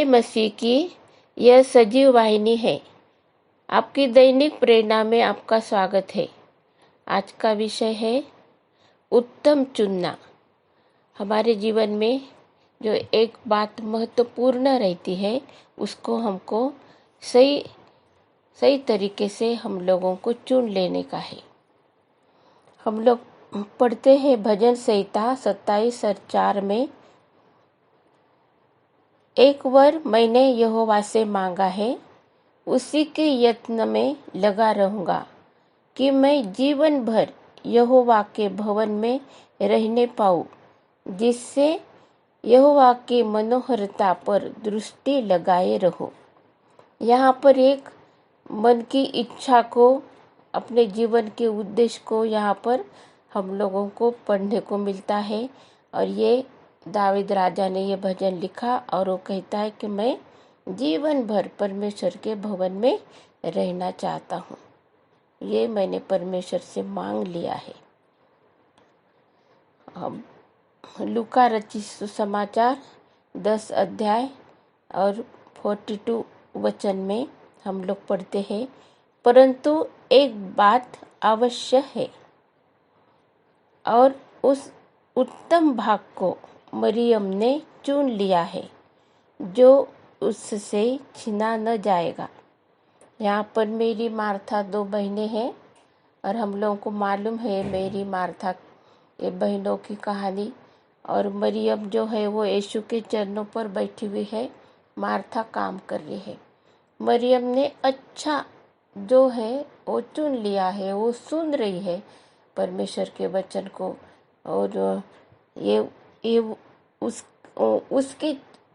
मसीह की यह सजीव वाहिनी है। आपकी दैनिक प्रेरणा में आपका स्वागत है। आज का विषय है उत्तम चुनना। हमारे जीवन में जो एक बात महत्वपूर्ण रहती है उसको हमको सही तरीके से हम लोगों को चुन लेने का है। हम लोग पढ़ते हैं भजन संहिता 27 और 4 में, एक वर मैंने यहोवा से मांगा है, उसी के यत्न में लगा रहूंगा कि मैं जीवन भर यहोवा के भवन में रहने पाऊं, जिससे यहोवा की मनोहरता पर दृष्टि लगाए रहो। यहाँ पर एक मन की इच्छा को, अपने जीवन के उद्देश्य को यहाँ पर हम लोगों को पढ़ने को मिलता है। और ये दाऊद राजा ने ये भजन लिखा और वो कहता है कि मैं जीवन भर परमेश्वर के भवन में रहना चाहता हूँ। ये मैंने परमेश्वर से मांग लिया है। अब लूका रचित सुसमाचार 10 अध्याय और 42 वचन में हम लोग पढ़ते हैं, परंतु एक बात अवश्य है और उस उत्तम भाग को मरियम ने चुन लिया है, जो उससे छीना न जाएगा। यहाँ पर मेरी मार्था 2 बहनें हैं और हम लोगों को मालूम है मेरी मार्था ये बहनों की कहानी। और मरियम जो है वो यीशु के चरणों पर बैठी हुई है, मार्था काम कर रही है। मरियम ने अच्छा जो है वो चुन लिया है, वो सुन रही है परमेश्वर के वचन को। और ये उसकी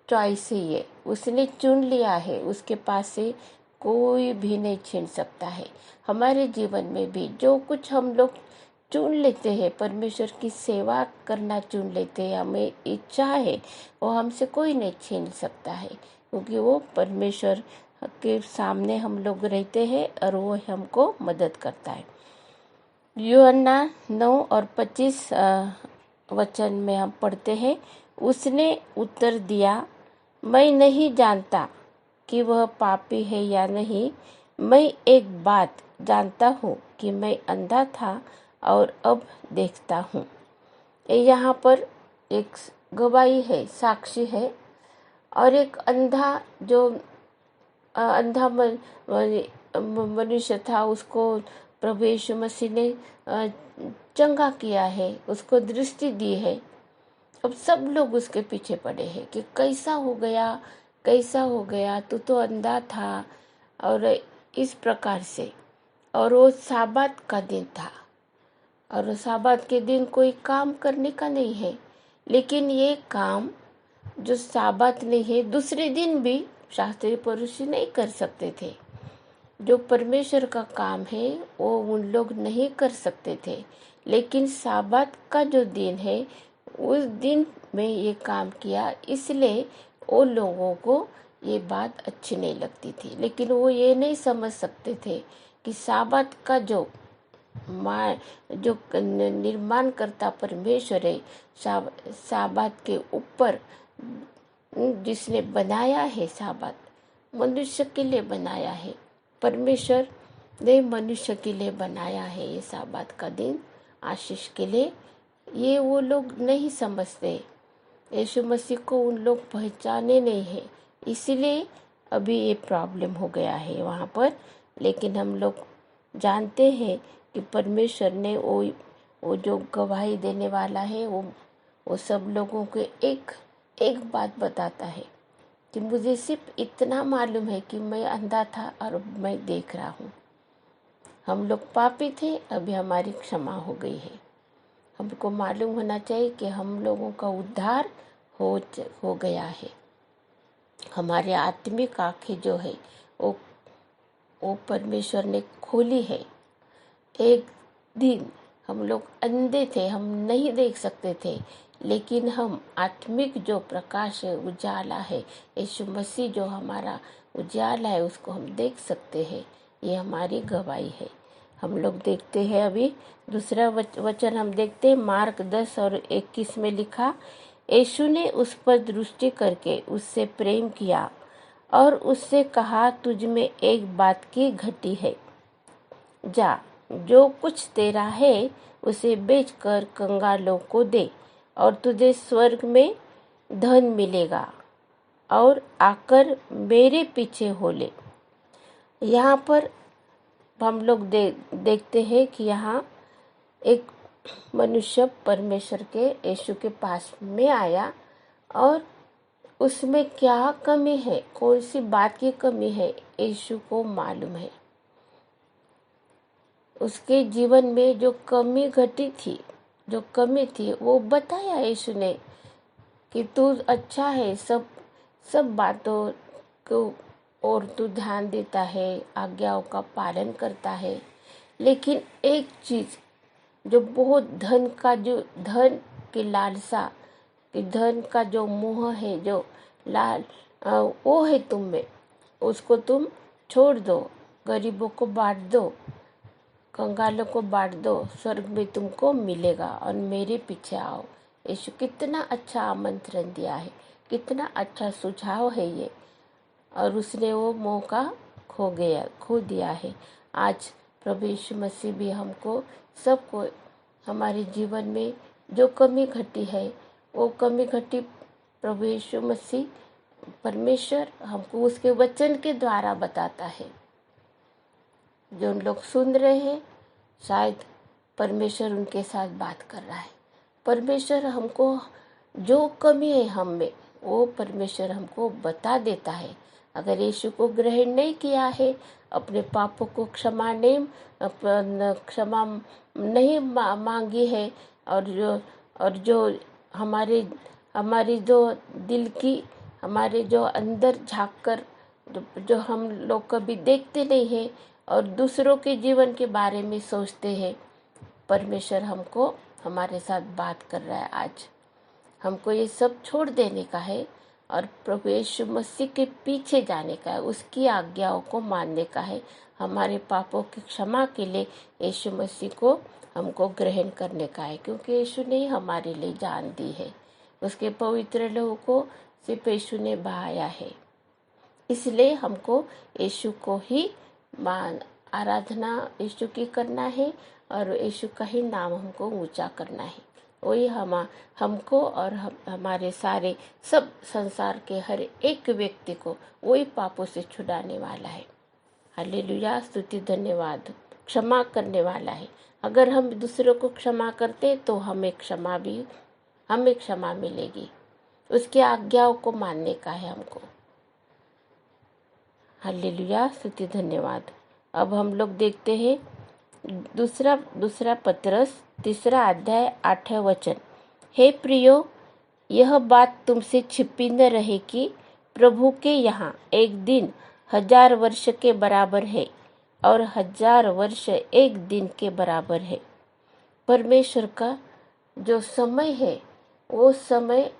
चॉइस है, ये उसने चुन लिया है, उसके पास से कोई भी नहीं छीन सकता है। हमारे जीवन में भी जो कुछ हम लोग चुन लेते हैं, परमेश्वर की सेवा करना चुन लेते हैं, हमें इच्छा है, वो हमसे कोई नहीं छीन सकता है, क्योंकि वो परमेश्वर के सामने हम लोग रहते हैं और वो हमको मदद करता है। यूहन्ना 9 और 25 वचन में हम पढ़ते हैं, उसने उत्तर दिया, मैं नहीं जानता कि वह पापी है या नहीं। मैं एक बात जानता हूँ कि मैं अंधा था और अब देखता हूँ। यहाँ पर एक गवाही है, साक्षी है। और एक अंधा जो अंधा मनुष्य था, उसको प्रभु यीशु मसीह ने चंगा किया है, उसको दृष्टि दी है। अब सब लोग उसके पीछे पड़े हैं कि कैसा हो गया, तू तो अंधा था। और इस प्रकार से, और वो साबत का दिन था और साबत के दिन कोई काम करने का नहीं है, लेकिन ये काम जो साबत नहीं है, दूसरे दिन भी शास्त्रीय पुरुष नहीं कर सकते थे। जो परमेश्वर का काम है वो उन लोग नहीं कर सकते थे, लेकिन साबत का जो दिन है उस दिन में ये काम किया, इसलिए वो लोगों को ये बात अच्छी नहीं लगती थी। लेकिन वो ये नहीं समझ सकते थे कि साबत का जो निर्माण करता परमेश्वर है, साबत के ऊपर जिसने बनाया है, साबत मनुष्य के लिए बनाया है। परमेश्वर ने मनुष्य के लिए बनाया है ये साबत का दिन, आशीष के लिए। ये वो लोग नहीं समझते, यीशु मसीह को उन लोग पहचाने नहीं है, इसीलिए अभी ये प्रॉब्लम हो गया है वहाँ पर। लेकिन हम लोग जानते हैं कि परमेश्वर ने वो जो गवाही देने वाला है, वो सब लोगों को एक बात बताता है कि मुझे सिर्फ इतना मालूम है कि मैं अंधा था और मैं देख रहा हूँ। हम लोग पापी थे, अभी हमारी क्षमा हो गई है। हमको मालूम होना चाहिए कि हम लोगों का उद्धार हो गया है। हमारे आत्मिक आँखें जो है वो परमेश्वर ने खोली है। एक दिन हम लोग अंधे थे, हम नहीं देख सकते थे, लेकिन हम आत्मिक जो प्रकाश है, उजाला है, यीशु मसीह जो हमारा उजाला है, उसको हम देख सकते हैं। ये हमारी गवाही है। हम लोग देखते हैं अभी दूसरा वचन हम देखते हैं, मार्क 10 और 21 में लिखा, यीशु ने उस पर दृष्टि करके उससे प्रेम किया और उससे कहा, तुझ में एक बात की घटी है, जा जो कुछ तेरा है उसे बेचकर कंगालों को दे और तुझे स्वर्ग में धन मिलेगा, और आकर मेरे पीछे हो ले। यहाँ पर हम लोग देखते हैं कि यहाँ एक मनुष्य परमेश्वर के यीशु के पास में आया, और उसमें क्या कमी है, कौन सी बात की कमी है, यीशु को मालूम है। उसके जीवन में जो कमी घटी थी, जो कमी थी, वो बताया यीशु ने कि तू अच्छा है, सब बातों को और तू ध्यान देता है, आज्ञाओं का पालन करता है, लेकिन एक चीज जो बहुत धन की लालसा, कि धन का जो मोह है, जो वो है तुम में, उसको तुम छोड़ दो, गरीबों को बांट दो, कंगालों को बांट दो, स्वर्ग में तुमको मिलेगा और मेरे पीछे आओ। यीशु कितना अच्छा आमंत्रण दिया है, कितना अच्छा सुझाव है ये, और उसने वो मौका खो दिया है। आज प्रभु यीशु मसीह भी हमको सबको हमारे जीवन में जो कमी घटी है, वो कमी घटी प्रभु यीशु मसीह परमेश्वर हमको उसके वचन के द्वारा बताता है। जो लोग सुन रहे हैं, शायद परमेश्वर उनके साथ बात कर रहा है। परमेश्वर हमको जो कमी है हम में, वो परमेश्वर हमको बता देता है। अगर यीशु को ग्रहण नहीं किया है, अपने पापों को क्षमा नहीं मांगी है, और जो हमारी जो दिल की, हमारे जो अंदर झांक कर जो हम लोग कभी देखते नहीं हैं और दूसरों के जीवन के बारे में सोचते हैं, परमेश्वर हमको हमारे साथ बात कर रहा है। आज हमको ये सब छोड़ देने का है और प्रभु यीशु मसीह के पीछे जाने का है, उसकी आज्ञाओं को मानने का है। हमारे पापों की क्षमा के लिए यीशु मसीह को हमको ग्रहण करने का है, क्योंकि यीशु ने हमारे लिए जान दी है, उसके पवित्र लहू को सिर्फ यीशु ने बहाया है। इसलिए हमको यीशु को ही आराधना यीशु की करना है और यीशु का ही नाम हमको ऊंचा करना है। वही हमको और हमारे सारे सब संसार के हर एक व्यक्ति को वही पापों से छुड़ाने वाला है। हालेलुया, स्तुति धन्यवाद। क्षमा करने वाला है। अगर हम दूसरों को क्षमा करते तो हमें क्षमा मिलेगी। उसकी आज्ञाओं को मानने का है हमको। हालेलुया, स्तुति धन्यवाद। अब हम लोग देखते हैं दूसरा पत्रस 3 अध्याय 8 वचन। हे प्रियो, यह बात तुमसे छिपी न रहे कि प्रभु के यहाँ एक दिन 1000 वर्ष के बराबर है और 1000 वर्ष एक दिन के बराबर है। परमेश्वर का जो समय है, वो समय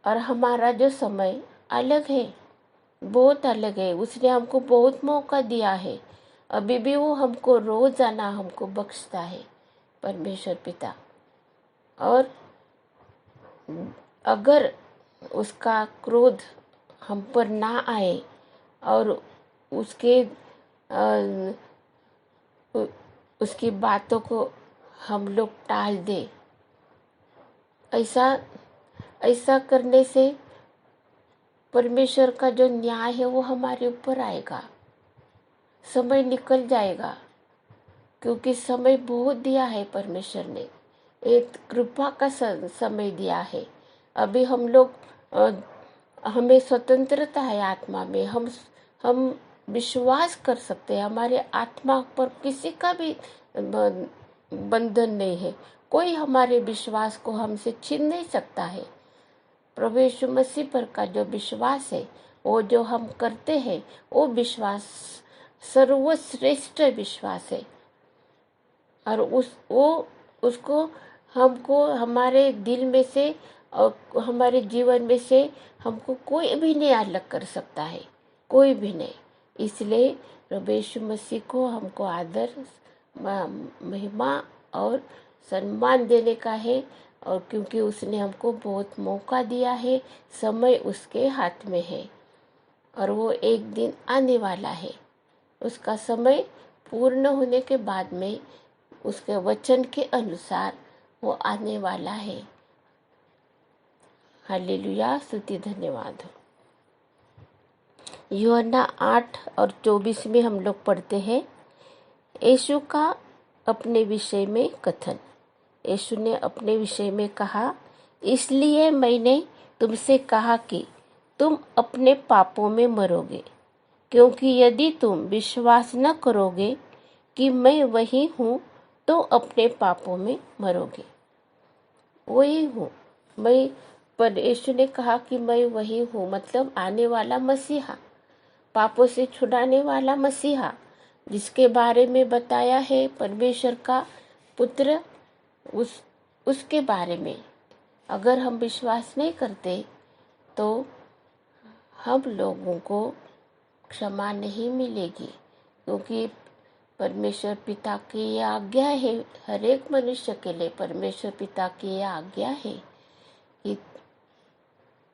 और हमारा जो समय अलग है, बहुत अलग है। उसने हमको बहुत मौका दिया है, अभी भी वो हमको रोजाना हमको बख्शता है परमेश्वर पिता। और अगर उसका क्रोध हम पर ना आए और उसकी बातों को हम लोग टाल दे, ऐसा करने से परमेश्वर का जो न्याय है वो हमारे ऊपर आएगा। समय निकल जाएगा, क्योंकि समय बहुत दिया है परमेश्वर ने, एक कृपा का समय दिया है। अभी हम लोग हमें स्वतंत्रता है आत्मा में, हम विश्वास कर सकते हैं। हमारे आत्मा पर किसी का भी बंधन नहीं है, कोई हमारे विश्वास को हमसे छीन नहीं सकता है। प्रभु यीशु मसीह पर का जो विश्वास है, वो जो हम करते हैं, वो विश्वास सर्वश्रेष्ठ विश्वास है। और उसको हमको हमारे दिल में से और हमारे जीवन में से हमको कोई भी नहीं अलग कर सकता है, कोई भी नहीं। इसलिए प्रभु यीशु मसीह को हमको आदर, महिमा और सम्मान देने का है। और क्योंकि उसने हमको बहुत मौका दिया है, समय उसके हाथ में है। और वो एक दिन आने वाला है। उसका समय पूर्ण होने के बाद में उसके वचन के अनुसार वो आने वाला है। हालेलुया, स्तुति धन्यवाद। यूहन्ना 8:24 में हम लोग पढ़ते हैं, यीशु का अपने विषय में कथन। यीशु ने अपने विषय में कहा, इसलिए मैंने तुमसे कहा कि तुम अपने पापों में मरोगे, क्योंकि यदि तुम विश्वास न करोगे कि मैं वही हूँ तो अपने पापों में मरोगे। वही हूँ मैं, पर यीशु ने कहा कि मैं वही हूँ, मतलब आने वाला मसीहा, पापों से छुड़ाने वाला मसीहा, जिसके बारे में बताया है परमेश्वर का पुत्र। उसके बारे में अगर हम विश्वास नहीं करते तो हम लोगों को क्षमा नहीं मिलेगी, क्योंकि परमेश्वर पिता की यह आज्ञा है, हर एक मनुष्य के लिए परमेश्वर पिता की यह आज्ञा है कि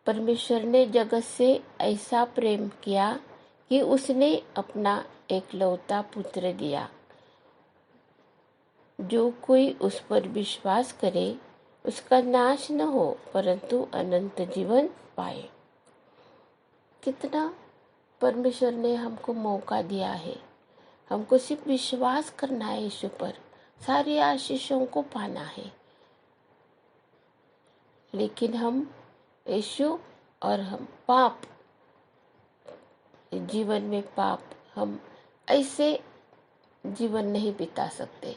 परमेश्वर ने जगत से ऐसा प्रेम किया कि उसने अपना एकलौता पुत्र दिया, जो कोई उस पर विश्वास करे उसका नाश न हो परंतु अनंत जीवन पाए। कितना परमेश्वर ने हमको मौका दिया है, हमको सिर्फ विश्वास करना है यीशु पर, सारी आशीषों को पाना है। लेकिन हम यीशु और हम पाप, जीवन में पाप, हम ऐसे जीवन नहीं बिता सकते।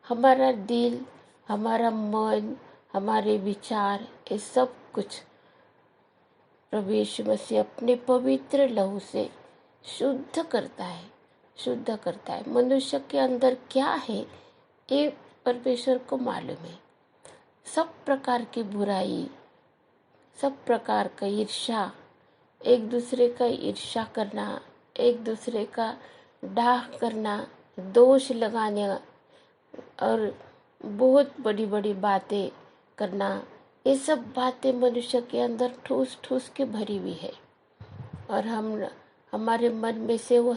हमारा दिल, हमारा मन, हमारे विचार, ये सब कुछ प्रभु यीशु मसीह अपने पवित्र लहू से शुद्ध करता है, शुद्ध करता है। मनुष्य के अंदर क्या है ये परमेश्वर को मालूम है। सब प्रकार की बुराई, सब प्रकार का ईर्ष्या, एक दूसरे का ईर्ष्या करना, एक दूसरे का डाह करना, दोष लगाने और बहुत बड़ी बड़ी बातें करना, ये सब बातें मनुष्य के अंदर ठूस ठूस के भरी हुई है और हमारे मन में से वो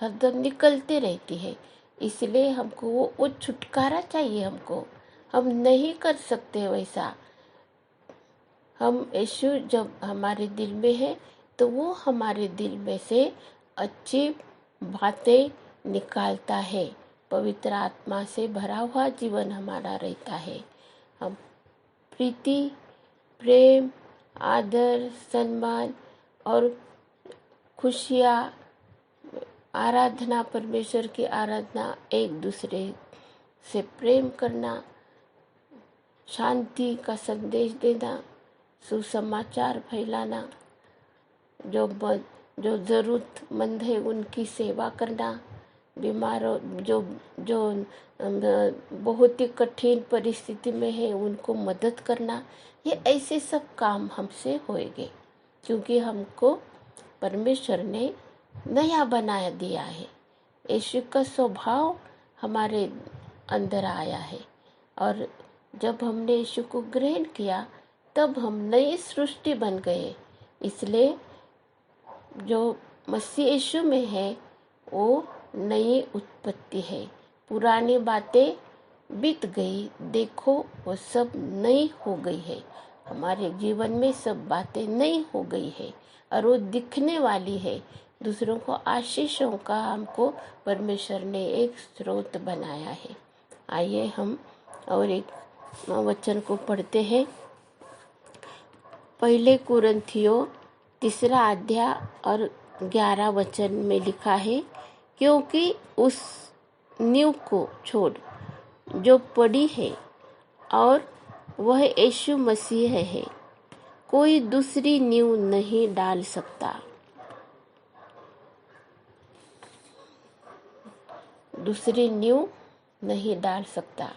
हरदम निकलती रहती है। इसलिए हमको वो छुटकारा चाहिए। हम नहीं कर सकते वैसा। हम यीशु जब हमारे दिल में है तो वो हमारे दिल में से अच्छी बातें निकालता है। पवित्र आत्मा से भरा हुआ जीवन हमारा रहता है। हम प्रीति, प्रेम, आदर, सम्मान और खुशियाँ, आराधना, परमेश्वर की आराधना, एक दूसरे से प्रेम करना, शांति का संदेश देना, सुसमाचार फैलाना, जो ज़रूरतमंद है उनकी सेवा करना, बीमारों जो बहुत ही कठिन परिस्थिति में है उनको मदद करना, ये ऐसे सब काम हमसे होएंगे, क्योंकि हमको परमेश्वर ने नया बना दिया है। यीशु का स्वभाव हमारे अंदर आया है और जब हमने यीशु को ग्रहण किया तब हम नई सृष्टि बन गए। इसलिए जो मसीह यीशु में है वो नई उत्पत्ति है। पुरानी बातें बीत गई, देखो वो सब नई हो गई है। हमारे जीवन में सब बातें नई हो गई है और वो दिखने वाली है। दूसरों को आशीषों का हमको परमेश्वर ने एक स्रोत बनाया है। आइए हम और एक वचन को पढ़ते हैं। पहले कुरिन्थियों 3 अध्याय और 11 वचन में लिखा है, क्योंकि उस नींव को छोड़ जो पड़ी है और वह यीशु मसीह है, कोई दूसरी नींव नहीं डाल सकता। दूसरी नींव नहीं डाल सकता।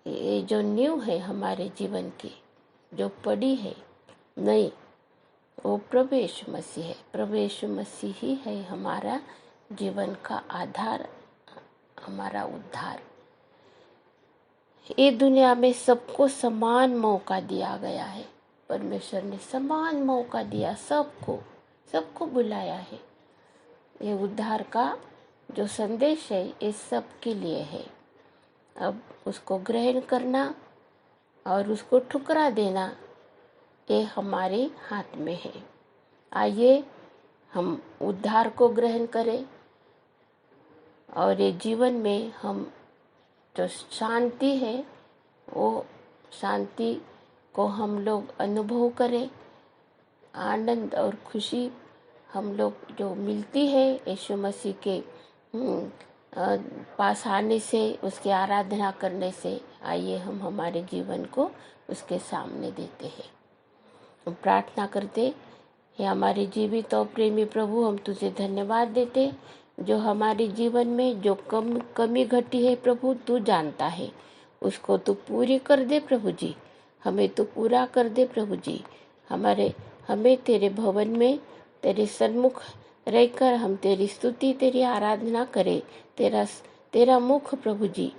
ये जो नींव है हमारे जीवन की, जो पड़ी है नहीं, वो प्रभु यीशु मसीह है। प्रभु यीशु मसीह ही है हमारा जीवन का आधार, हमारा उद्धार। ये दुनिया में सबको समान मौका दिया गया है। परमेश्वर ने समान मौका दिया सबको, सबको बुलाया है। ये उद्धार का जो संदेश है ये सबके लिए है। अब उसको ग्रहण करना और उसको ठुकरा देना ये हमारे हाथ में है। आइए हम उद्धार को ग्रहण करें और ये जीवन में हम जो शांति है वो शांति को हम लोग अनुभव करें। आनंद और खुशी हम लोग जो मिलती है यीशु मसीह के पास आने से, उसकी आराधना करने से, आइए हम हमारे जीवन को उसके सामने देते हैं। हम प्रार्थना करते, हे हमारे जीवित और प्रेमी प्रभु, हम तुझे धन्यवाद देते जो हमारे जीवन में जो कमी घटी है प्रभु तू जानता है, उसको तू पूरी कर दे प्रभु जी। हमें तू पूरा कर दे प्रभु जी। हमें तेरे भवन में तेरे सन्मुख रहकर हम तेरी स्तुति तेरी आराधना करें। तेरा मुख प्रभु जी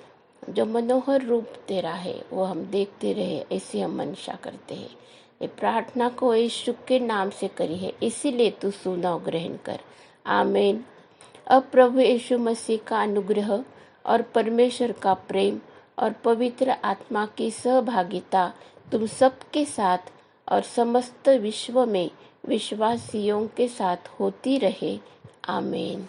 जो मनोहर रूप तेरा है वो हम देखते रहे, ऐसी हम मंशा करते हैं। ये प्रार्थना को यीशु के नाम से करी है, इसीलिए तू सुना ग्रहण कर। आमीन। अब प्रभु यीशु मसीह का अनुग्रह और परमेश्वर का प्रेम और पवित्र आत्मा की सहभागिता तुम सबके साथ और समस्त विश्व में विश्वासियों के साथ होती रहे। आमीन।